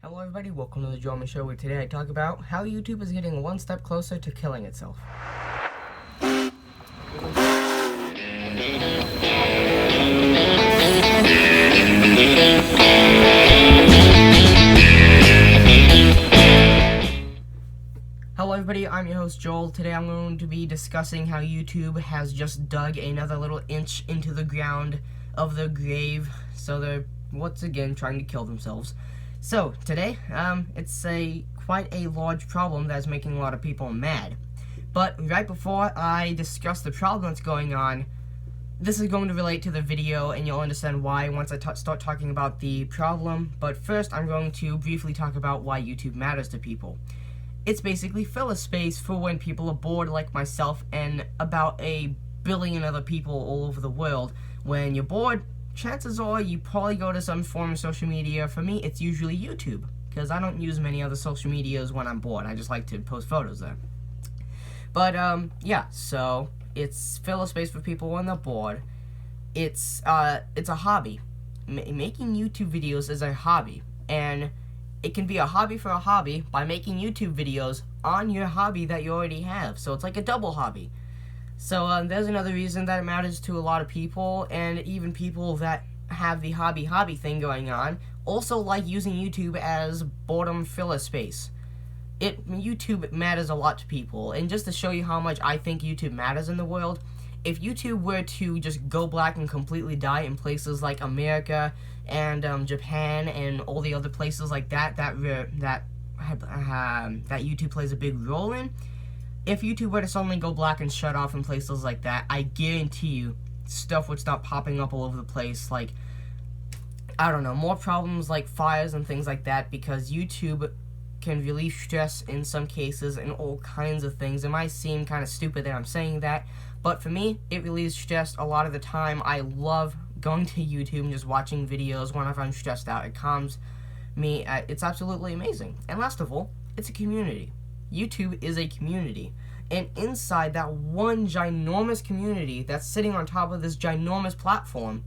Hello everybody, welcome to the Drama Show, where today I talk about how YouTube is getting one step closer to killing itself. Hello everybody, I'm your host Joel. Today I'm going to be discussing how YouTube has just dug another little inch into the ground of the grave, so they're once again trying to kill themselves. So, today, it's quite a large problem that's making a lot of people mad. But right before I discuss the problem that's going on, this is going to relate to the video, and you'll understand why once I start talking about the problem. But first, I'm going to briefly talk about why YouTube matters to people. It's basically filler space for when people are bored like myself and about 1 billion other people all over the world. When you're bored, chances are you probably go to some form of social media. For me, it's usually YouTube, because I don't use many other social medias when I'm bored. I just like to post photos there. But, yeah, so it's filler space for people when they're bored. It's a hobby. Making YouTube videos is a hobby, and it can be a hobby for a hobby by making YouTube videos on your hobby that you already have. So it's like a double hobby. So there's another reason that it matters to a lot of people, and even people that have the hobby thing going on also like using YouTube as boredom filler space. YouTube matters a lot to people, and just to show you how much I think YouTube matters in the world, if YouTube were to just go black and completely die in places like America and Japan and all the other places like that YouTube plays a big role in, if YouTube were to suddenly go black and shut off in places like that, I guarantee you stuff would stop popping up all over the place, like, I don't know, more problems like fires and things like that, because YouTube can relieve stress in some cases and all kinds of things. It might seem kind of stupid that I'm saying that, but for me, it relieves stress a lot of the time. I love going to YouTube and just watching videos whenever I'm stressed out. It calms me. It's absolutely amazing. And last of all, it's a community. YouTube is a community, and inside that one ginormous community that's sitting on top of this ginormous platform,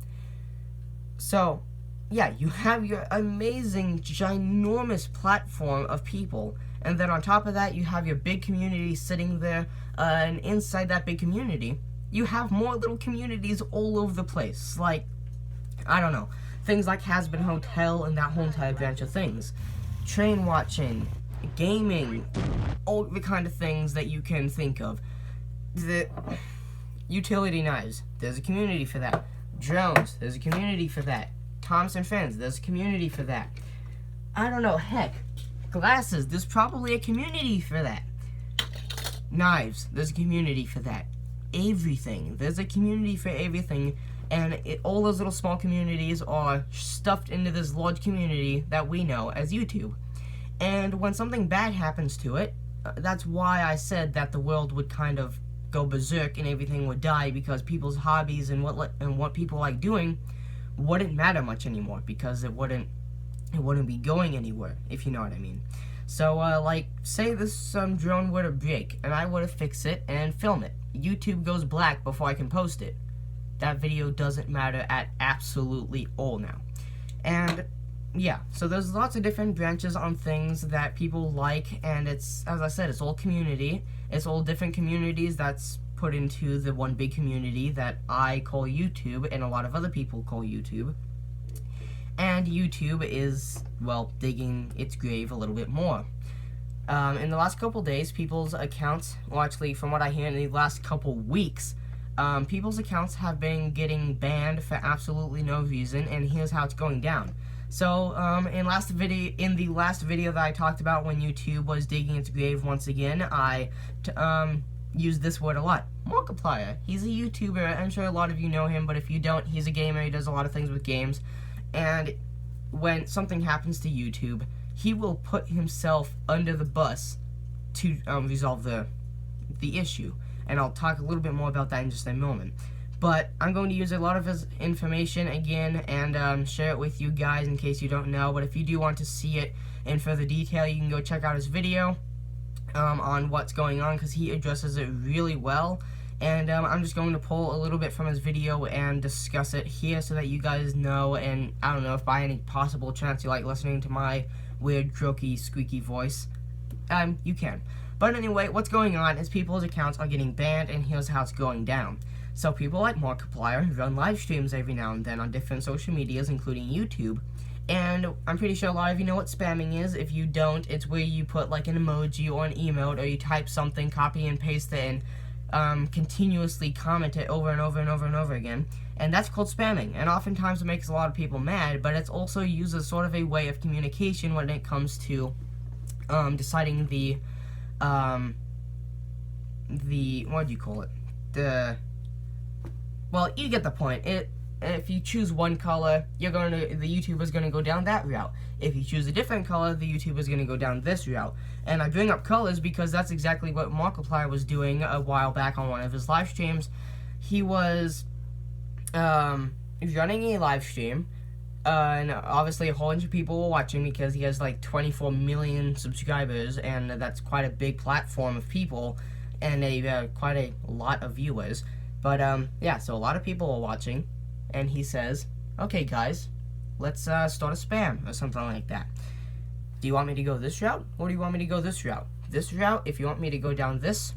so yeah, you have your amazing ginormous platform of people, and then on top of that you have your big community sitting there, and inside that big community you have more little communities all over the place, like, I don't know, things like Has-Been Hotel and that whole entire branch of things, train watching, gaming, all the kind of things that you can think of. The utility knives, there's a community for that. Drones, there's a community for that. Thompson Friends, there's a community for that. I don't know, heck, glasses, there's probably a community for that. Knives, there's a community for that. Everything, there's a community for everything, and all those little small communities are stuffed into this large community that we know as YouTube. And when something bad happens to it, that's why I said that the world would kind of go berserk and everything would die, because people's hobbies and what people like doing wouldn't matter much anymore, because it wouldn't be going anywhere, if you know what I mean. So, like, say this drone were to break, and I were to fix it and film it. YouTube goes black before I can post it. That video doesn't matter at absolutely all now. And yeah, so there's lots of different branches on things that people like, and it's, as I said, it's all community. It's all different communities that's put into the one big community that I call YouTube, and a lot of other people call YouTube. And YouTube is, well, digging its grave a little bit more. In the last couple days, people's accounts, well, actually, from what I hear, in the last couple weeks, people's accounts have been getting banned for absolutely no reason, and here's how it's going down. So, in the last video that I talked about when YouTube was digging its grave once again, I used this word a lot. Markiplier. He's a YouTuber. I'm sure a lot of you know him, but if you don't, he's a gamer. He does a lot of things with games. And when something happens to YouTube, he will put himself under the bus to resolve the issue. And I'll talk a little bit more about that in just a moment. But I'm going to use a lot of his information again and share it with you guys in case you don't know. But if you do want to see it in further detail, you can go check out his video on what's going on, because he addresses it really well. And I'm just going to pull a little bit from his video and discuss it here so that you guys know, and I don't know if by any possible chance you like listening to my weird, croaky, squeaky voice, you can. But anyway, what's going on is people's accounts are getting banned, and here's how it's going down. So people like Markiplier run live streams every now and then on different social medias, including YouTube. And I'm pretty sure a lot of you know what spamming is. If you don't, it's where you put like an emoji or an emote, or you type something, copy and paste it, and continuously comment it over and over and over and over again. And that's called spamming. And oftentimes it makes a lot of people mad, but it's also used as sort of a way of communication when it comes to deciding the what do you call it? Well, you get the point. If you choose one color, the YouTuber's gonna go down that route. If you choose a different color, the YouTuber's gonna go down this route. And I bring up colors because that's exactly what Markiplier was doing a while back on one of his live streams. He was running a live stream, and obviously a whole bunch of people were watching because he has like 24 million subscribers, and that's quite a big platform of people, and quite a lot of viewers. But yeah, so a lot of people are watching, and he says, "Okay, guys, let's start a spam," or something like that. Do you want me to go this route, or do you want me to go this route? This route, if you want me to go down this,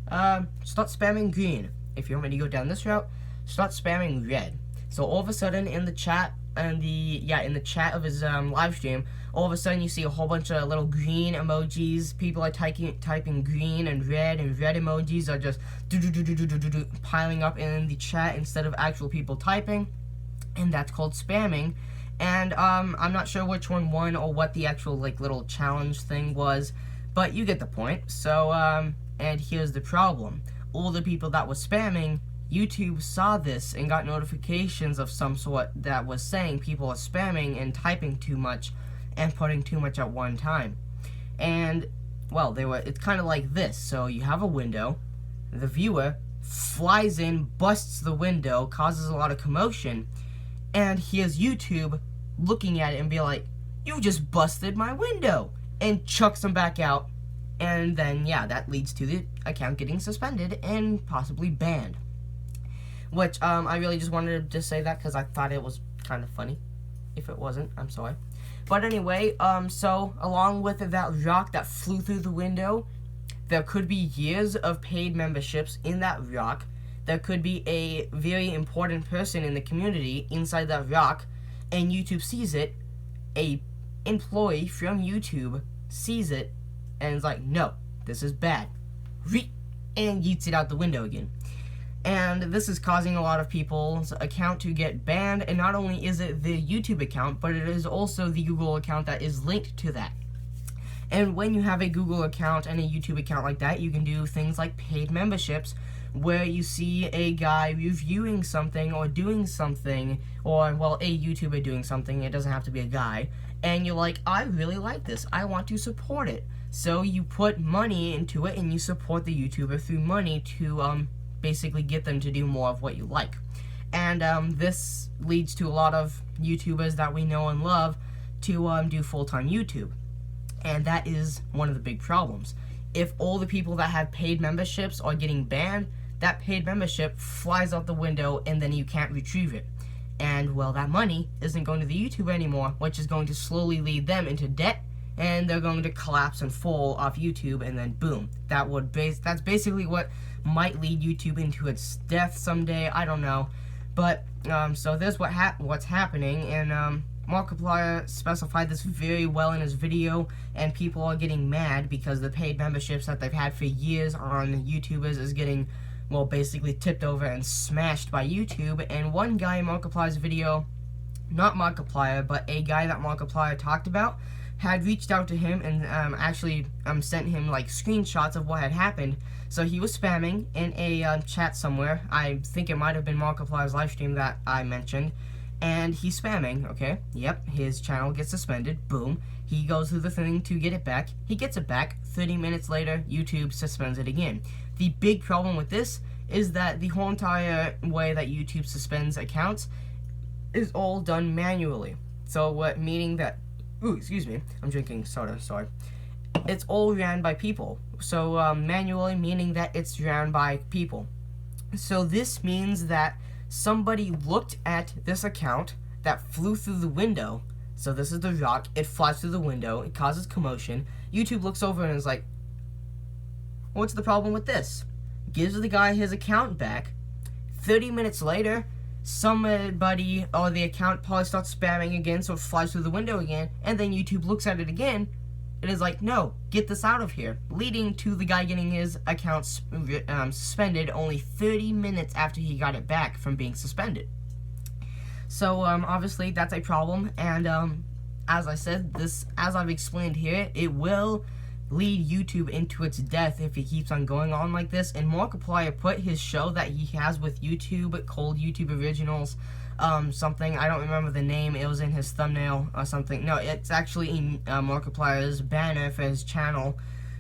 start spamming green. If you want me to go down this route, start spamming red. So all of a sudden in the chat, in the chat of his live stream, all of a sudden you see a whole bunch of little green emojis. People are typing green and red emojis are just piling up in the chat instead of actual people typing, and that's called spamming. And I'm not sure which one won or what the actual like little challenge thing was, but you get the point. So and here's the problem: all the people that were spamming, YouTube saw this and got notifications of some sort that was saying people are spamming and typing too much and putting too much at one time. And well, it's kind of like this. So you have a window, the viewer flies in, busts the window, causes a lot of commotion, and here's YouTube looking at it and be like, "You just busted my window," and chucks them back out. And then yeah, that leads to the account getting suspended and possibly banned. Which, I really just wanted to say that because I thought it was kind of funny. If it wasn't, I'm sorry. But anyway, so along with that rock that flew through the window, there could be years of paid memberships in that rock. There could be a very important person in the community inside that rock, and YouTube sees it. A employee from YouTube sees it, and is like, "No, this is bad," and yeets it out the window again. And this is causing a lot of people's account to get banned, and not only is it the YouTube account, but it is also the Google account that is linked to that. And when you have a Google account and a YouTube account like that, you can do things like paid memberships, where you see a guy reviewing something or doing something, or, well, a YouTuber doing something, it doesn't have to be a guy, and you're like, "I really like this, I want to support it." So you put money into it, and you support the YouTuber through money to, basically get them to do more of what you like. And this leads to a lot of YouTubers that we know and love to do full-time YouTube. And that is one of the big problems. If all the people that have paid memberships are getting banned, that paid membership flies out the window and then you can't retrieve it. And, well, that money isn't going to the YouTuber anymore, which is going to slowly lead them into debt, and they're going to collapse and fall off YouTube, and then boom. That's basically what might lead YouTube into its death someday. I don't know. But, so there's what's happening, and Markiplier specified this very well in his video, and people are getting mad because the paid memberships that they've had for years on YouTubers is getting, well, basically tipped over and smashed by YouTube. And one guy in Markiplier's video, not Markiplier, but a guy that Markiplier talked about, had reached out to him and actually sent him like screenshots of what had happened. So he was spamming in a chat somewhere. I think it might have been Markiplier's live stream that I mentioned. And he's spamming, okay? Yep, his channel gets suspended. Boom. He goes through the thing to get it back. He gets it back. 30 minutes later, YouTube suspends it again. The big problem with this is that the whole entire way that YouTube suspends accounts is all done manually. So meaning that, ooh, excuse me, I'm drinking soda, sorry. It's all ran by people. So manually meaning that it's ran by people. So this means that somebody looked at this account that flew through the window, So this is the rock. It flies through the window. It causes commotion. YouTube looks over and is like, what's the problem with this? Gives the guy his account back. 30 minutes later, somebody or the account probably starts spamming again, so it flies through the window again, and then YouTube looks at it again and is like, no, get this out of here, leading to the guy getting his account suspended only 30 minutes after he got it back from being suspended. So obviously that's a problem, and as I said, as I've explained here, it will lead YouTube into its death if he keeps on going on like this. And Markiplier put his show that he has with YouTube called YouTube Originals, something, I don't remember the name, it was in his thumbnail or something. No, it's actually in Markiplier's banner for his channel,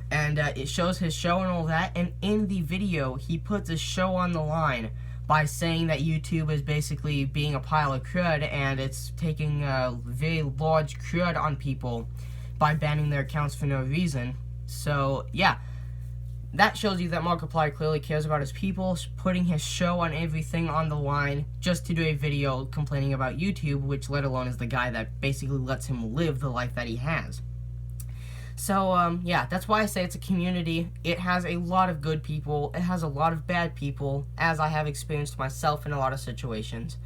and it shows his show and all that, and in the video he puts his show on the line by saying that YouTube is basically being a pile of crud, and it's taking a very large crud on people by banning their accounts for no reason. So, yeah, that shows you that Markiplier clearly cares about his people, putting his show on everything on the line just to do a video complaining about YouTube, which let alone is the guy that basically lets him live the life that he has. So, yeah, that's why I say it's a community. It has a lot of good people. It has a lot of bad people, as I have experienced myself in a lot of situations.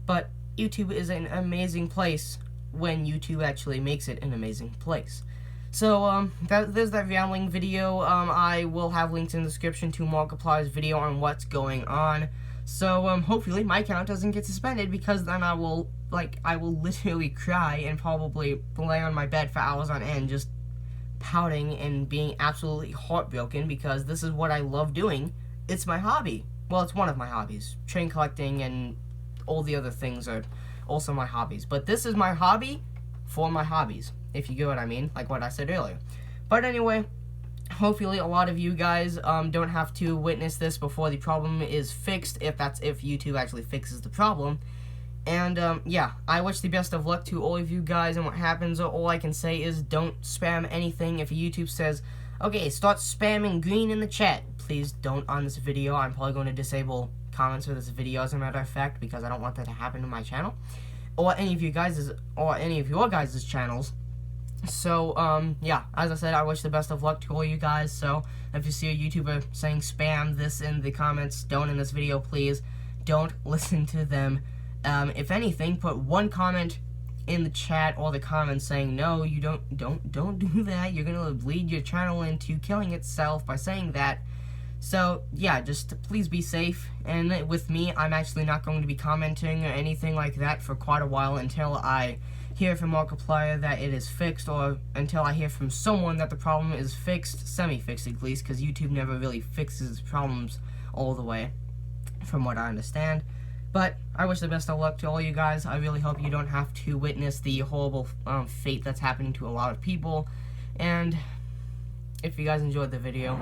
But YouTube is an amazing place when YouTube actually makes it an amazing place. So, there's that rambling video. I will have links in the description to Markiplier's video on what's going on. So, hopefully my account doesn't get suspended, because then I will literally cry and probably lay on my bed for hours on end just pouting and being absolutely heartbroken, because this is what I love doing. It's my hobby. Well, it's one of my hobbies. Train collecting and all the other things are also my hobbies. But this is my hobby for my hobbies, if you get what I mean, like what I said earlier. But anyway, hopefully a lot of you guys don't have to witness this before the problem is fixed, if YouTube actually fixes the problem. And, yeah, I wish the best of luck to all of you guys, and what happens, all I can say is don't spam anything. If YouTube says, okay, start spamming green in the chat, please don't on this video. I'm probably going to disable comments for this video, as a matter of fact, because I don't want that to happen to my channel, or any of your guys' channels. So, yeah, as I said, I wish the best of luck to all you guys. So, if you see a YouTuber saying spam this in the comments, don't in this video, please. Don't listen to them. If anything, put one comment in the chat or the comments saying, no, you don't do that. You're gonna lead your channel into killing itself by saying that. So, yeah, just please be safe. And with me, I'm actually not going to be commenting or anything like that for quite a while, until I hear from Markiplier that it is fixed, or until I hear from someone that the problem is fixed, semi-fixed at least, because YouTube never really fixes problems all the way, from what I understand. But I wish the best of luck to all you guys. I really hope you don't have to witness the horrible fate that's happening to a lot of people. And if you guys enjoyed the video,